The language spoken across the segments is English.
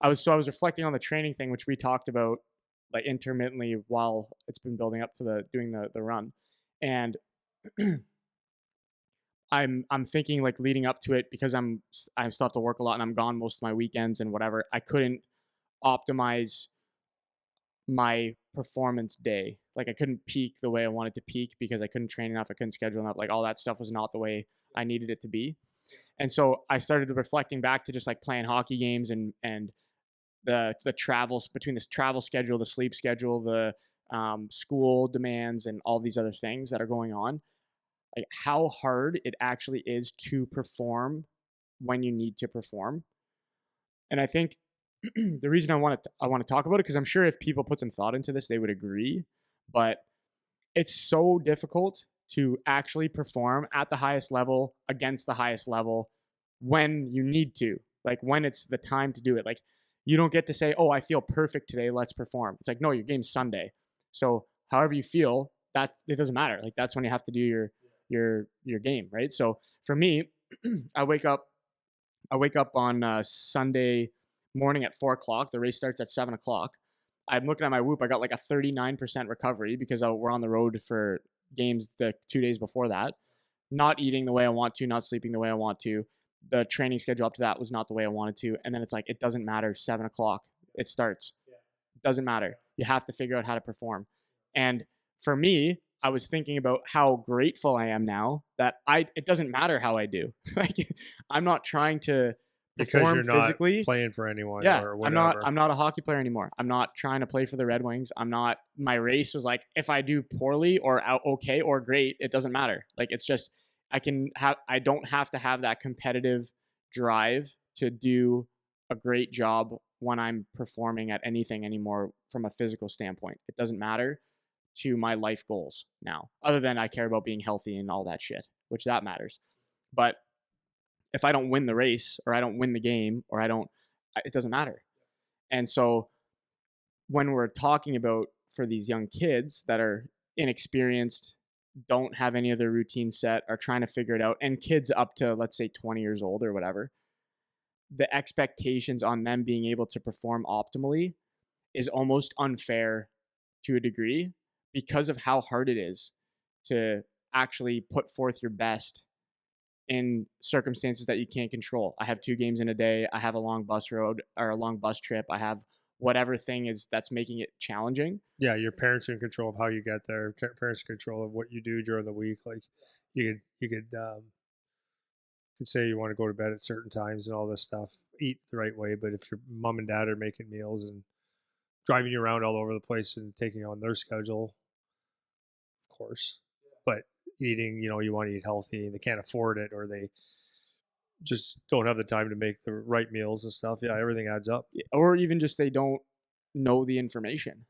I was reflecting on the training thing, which we talked about like intermittently while it's been building up to doing the run, and I'm thinking like leading up to it because I still have to work a lot and I'm gone most of my weekends and whatever. I couldn't optimize my performance day. Like I couldn't peak the way I wanted to peak because I couldn't train enough. I couldn't schedule enough. Like all that stuff was not the way I needed it to be. And so I started reflecting back to just like playing hockey games and the travels between this travel schedule, the sleep schedule, the school demands, and all these other things that are going on. Like how hard it actually is to perform when you need to perform. And I think the reason I want to talk about it because I'm sure if people put some thought into this, they would agree. But it's so difficult to actually perform at the highest level against the highest level when you need to, like when it's the time to do it. Like you don't get to say, "Oh, I feel perfect today. Let's perform." It's like, no, your game's Sunday, so however you feel, that it doesn't matter. Like that's when you have to do your game, right? So for me, I wake up I wake up on Sunday morning at 4 o'clock. The race starts at 7 o'clock. I'm looking at my Whoop. I got like a 39% recovery because we're on the road for games the 2 days before that. Not eating the way I want to, not sleeping the way I want to. The training schedule up to that was not the way I wanted to. And then it's like, it doesn't matter. 7 o'clock, it starts. It doesn't matter. You have to figure out how to perform. And for me, I was thinking about how grateful I am now that it doesn't matter how I do. Like I'm not trying to because perform you're not physically. playing for anyone Yeah, or I'm not whatever. I'm not a hockey player anymore. I'm not trying to play for the Red Wings. I'm not my race was like if I do poorly or out okay or great, it doesn't matter. Like it's just I don't have to have that competitive drive to do a great job when I'm performing at anything anymore from a physical standpoint. It doesn't matter to my life goals now. Other than I care about being healthy and all that shit, which that matters. But if I don't win the race or I don't win the game or I don't, it doesn't matter. And so when we're talking about for these young kids that are inexperienced, don't have any of their routine set, are trying to figure it out, and kids up to let's say 20 years old or whatever, the expectations on them being able to perform optimally is almost unfair to a degree because of how hard it is to actually put forth your best in circumstances that you can't control. I have 2 games in a day. I have a long bus road or a long bus trip. I have whatever thing is that's making it challenging. Yeah, your parents are in control of how you get there. Parents in control of what you do during the week. Like you could say you want to go to bed at certain times and all this stuff. Eat the right way, but if your mom and dad are making meals and driving you around all over the place and taking on their schedule, of course. But eating, you want to eat healthy and they can't afford it or they just don't have the time to make the right meals and stuff. Yeah, everything adds up. Or even just they don't know the information.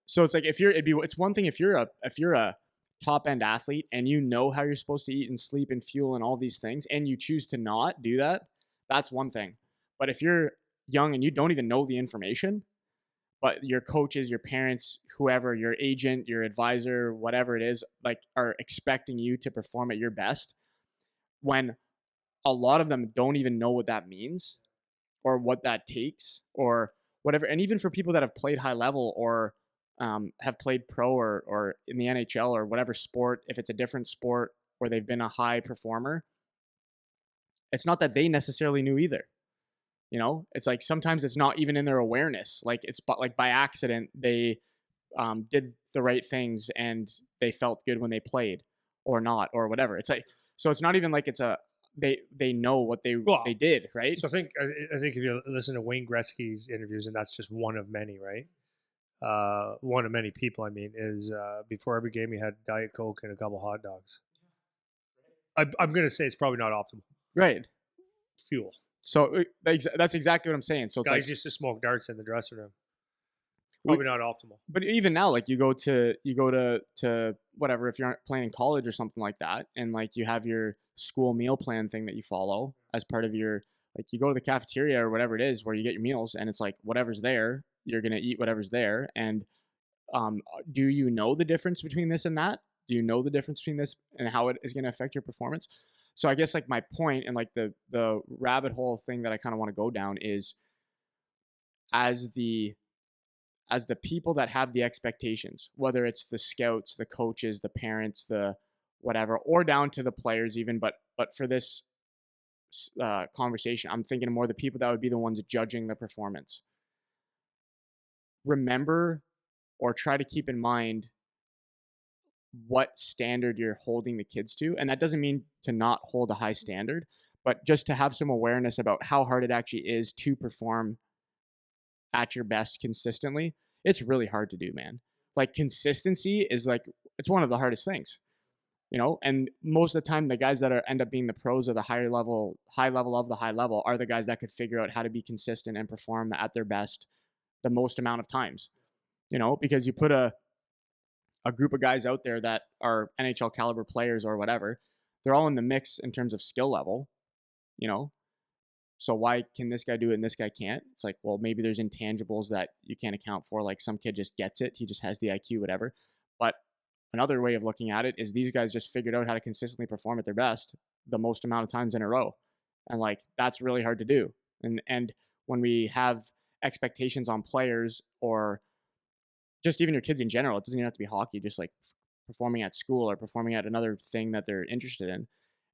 So it's like it's one thing if you're a top end athlete and you know how you're supposed to eat and sleep and fuel and all these things and you choose to not do that, that's one thing. But if you're young and you don't even know the information, but your coaches, your parents, whoever, your agent, your advisor, whatever it is, like are expecting you to perform at your best when a lot of them don't even know what that means or what that takes or whatever. And even for people that have played high level or have played pro or in the NHL or whatever sport, if it's a different sport where they've been a high performer, it's not that they necessarily knew either. It's like sometimes it's not even in their awareness. Like it's but like by accident they did the right things and they felt good when they played or not or whatever. It's like so it's not even like it's a they know what they did, right? So I think if you listen to Wayne Gretzky's interviews, and that's just one of many, right? One of many people. I mean, is before every game he had Diet Coke and a couple hot dogs. I'm gonna say it's probably not optimal. Right. Fuel. So that's exactly what I'm saying. So it's guys like, used to smoke darts in the dressing room. Probably not optimal. But even now, like you go to whatever if you're playing in college or something like that, and like you have your school meal plan thing that you follow as part of your like you go to the cafeteria or whatever it is where you get your meals, and it's like whatever's there, you're gonna eat whatever's there. And do you know the difference between this and that? Do you know the difference between this and how it is going to affect your performance? So I guess like my point and like the rabbit hole thing that I kind of want to go down is as the people that have the expectations, whether it's the scouts, the coaches, the parents, the whatever, or down to the players even. But for this conversation, I'm thinking more the people that would be the ones judging the performance. Remember or try to keep in mind what standard you're holding the kids to. And that doesn't mean to not hold a high standard, but just to have some awareness about how hard it actually is to perform at your best consistently. It's really hard to do, man. Like consistency is like it's one of the hardest things, and most of the time the guys that end up being the pros of the high level of the high level are the guys that could figure out how to be consistent and perform at their best the most amount of times. Because you put a group of guys out there that are NHL caliber players or whatever, they're all in the mix in terms of skill level, you know. So why can this guy do it and this guy can't? It's like, well, maybe there's intangibles that you can't account for. Like some kid just gets it, he just has the IQ, whatever. But another way of looking at it is these guys just figured out how to consistently perform at their best the most amount of times in a row, and like that's really hard to do. And when we have expectations on players or just even your kids in general. It doesn't even have to be hockey, just like performing at school or performing at another thing that they're interested in.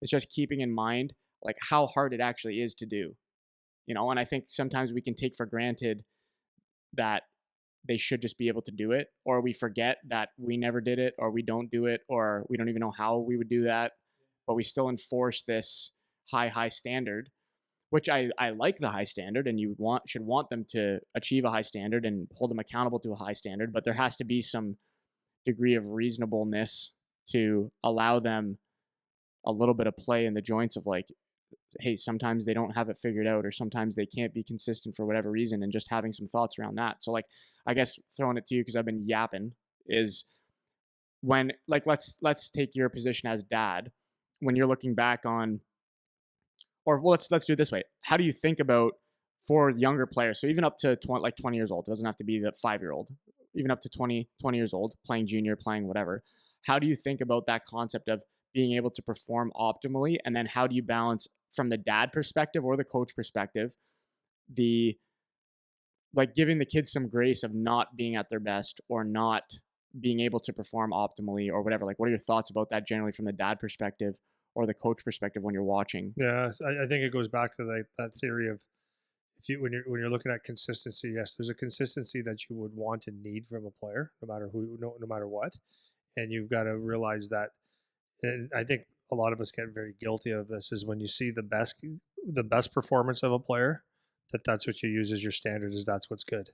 It's just keeping in mind like how hard it actually is to do, and I think sometimes we can take for granted that they should just be able to do it, or we forget that we never did it, or we don't do it, or we don't even know how we would do that, but we still enforce this high standard, which I like the high standard, and you should want them to achieve a high standard and hold them accountable to a high standard, but there has to be some degree of reasonableness to allow them a little bit of play in the joints of like, hey, sometimes they don't have it figured out, or sometimes they can't be consistent for whatever reason, and just having some thoughts around that. So like, I guess throwing it to you because I've been yapping is when like let's take your position as dad when you're looking back on, or well, let's do it this way. How do you think about for younger players? So even up to 20 years old, it doesn't have to be the 5-year old, even up to 20 years old, playing junior, playing whatever. How do you think about that concept of being able to perform optimally? And then how do you balance from the dad perspective or the coach perspective, the like giving the kids some grace of not being at their best or not being able to perform optimally or whatever? Like, what are your thoughts about that generally from the dad perspective or the coach perspective when you're watching? Yeah, I think it goes back to that theory of if you when you're looking at consistency. Yes, there's a consistency that you would want and need from a player, no matter who, no matter what, and you've got to realize that. And I think a lot of us get very guilty of this is when you see the best performance of a player, that's what you use as your standard. Is that's what's good,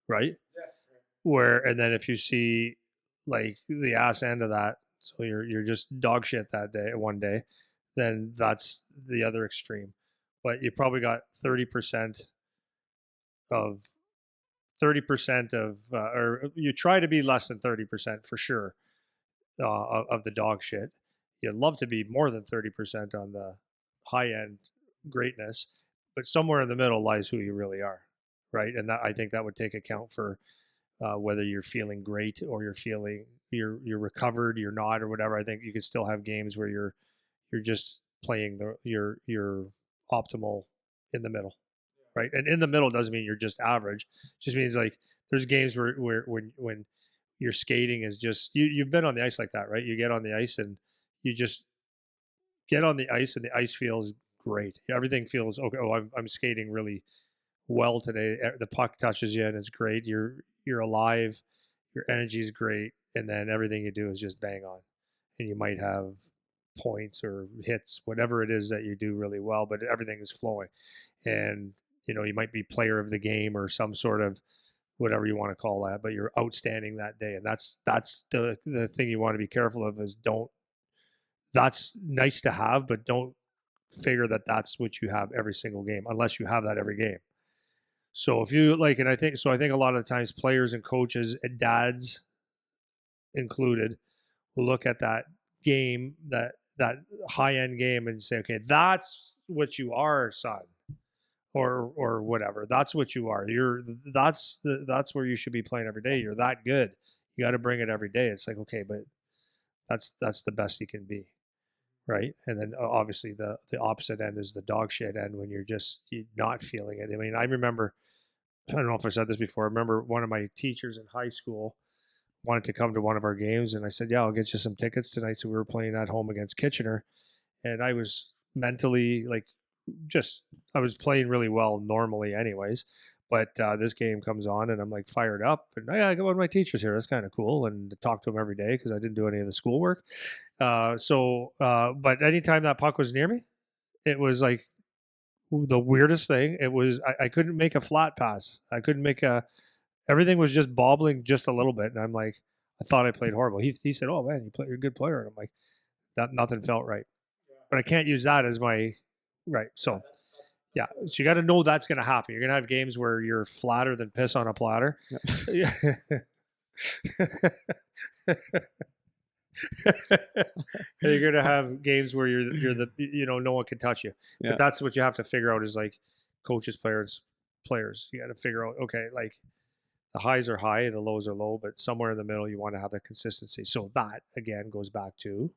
right? Where and then if you see like the ass end of that, so you're just dog shit that day, one day, then that's the other extreme. But you probably got 30% of 30% of, or you try to be less than 30% for sure of the dog shit. You'd love to be more than 30% on the high end greatness, but somewhere in the middle lies who you really are, right? And that I think that would take account for whether you're feeling great or you're recovered, you're not, or whatever. I think you could still have games where you're just playing your optimal in the middle, right? And in the middle doesn't mean you're just average. It just means like there's games where when your skating is just you've been on the ice like that, right? You get on the ice and you just get on the ice and the ice feels great. Everything feels okay. Oh, I'm skating really well today. The puck touches you and it's great. You're alive. Your energy is great, and then everything you do is just bang on. And you might have points or hits, whatever it is that you do really well, but everything is flowing. And you might be player of the game or some sort of whatever you want to call that, but you're outstanding that day. And that's the thing you want to be careful of is don't. That's nice to have, but don't figure that that's what you have every single game unless you have that every game. So if you like, and I think so, I think a lot of times players and coaches and dads included will look at that game, that high end game, and say, okay, that's what you are, son, or whatever. That's what you are. That's where you should be playing every day. You're that good. You got to bring it every day. It's like okay, but that's the best you can be, right? And then obviously the opposite end is the dog shit end when you're not feeling it. I mean, I remember I don't know if I said this before. I remember one of my teachers in high school wanted to come to one of our games, and I said, "Yeah, I'll get you some tickets tonight." So we were playing at home against Kitchener, and I was mentally like, just I was playing really well normally, anyways. But this game comes on, and I'm like fired up, and yeah, I got one of my teachers here. That's kind of cool, and to talk to him every day because I didn't do any of the schoolwork. But anytime that puck was near me, it was like the weirdest thing. It was I couldn't make a flat pass. I couldn't make a. Everything was just bobbling just a little bit, and I'm like, I thought I played horrible. He said, "Oh man, you're a good player," and I'm like, that nothing felt right. But I can't use that as my right. So yeah, so you got to know that's going to happen. You're going to have games where you're flatter than piss on a platter. Yeah. And you're gonna have games where you're the no one can touch you. But Yeah. that's what you have to figure out is like coaches, players. You got to figure out okay, like the highs are high, the lows are low, but somewhere in the middle you want to have the consistency. So that again goes back to